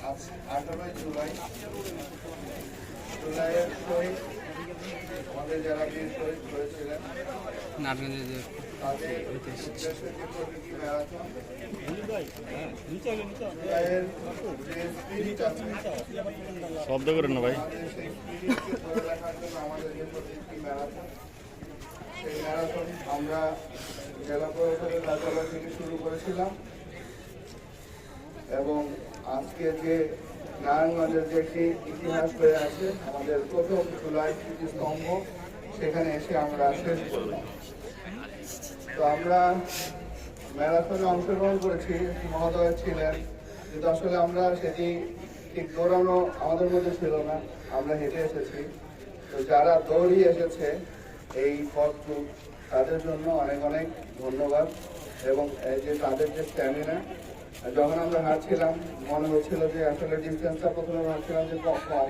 আজ 18 জুলাই জুলাইয়ের শহীদ আমাদের যারা বীর শহীদ হয়েছিলেন তাদের উদ্দেশ্যে যে প্রতীকী ম্যারাথন জুলাইয়ের যে স্পিরিট আছে শব্দ করেন না ভাই, আমাদের সেই স্পিরিটকে ধরে রাখার জন্য আমাদের যে প্রতীকী ম্যারাথন, সেই ম্যারাথন আমরা জেলা প্রশাসনের কার্যালয় থেকে শুরু করেছিলাম এবং আজকে যে নারায়ণগঞ্জের যে একটি ইতিহাস হয়ে আছে আমাদের প্রথম জুলাই স্মৃতিস্তম্ভ, সেখানে এসে আমরা শেষ করলাম। তো আমরা ম্যারাথনে অংশগ্রহণ করেছি, মহোদয় ছিলেন, কিন্তু আসলে আমরা সেটি ঠিক দৌড়ানো আমাদের মধ্যে ছিল না, আমরা হেঁটে এসেছি। তো যারা দৌড়িয়ে এসেছে এই পথটুক, তাদের জন্য অনেক অনেক ধন্যবাদ। এবং এই যে তাদের যে স্ট্যামিনা, যখন আমরা হাঁটছিলাম মনে হচ্ছিল যে আসলে ডিস্টেন্সটা প্রথমে ভাবছিলাম যে কম,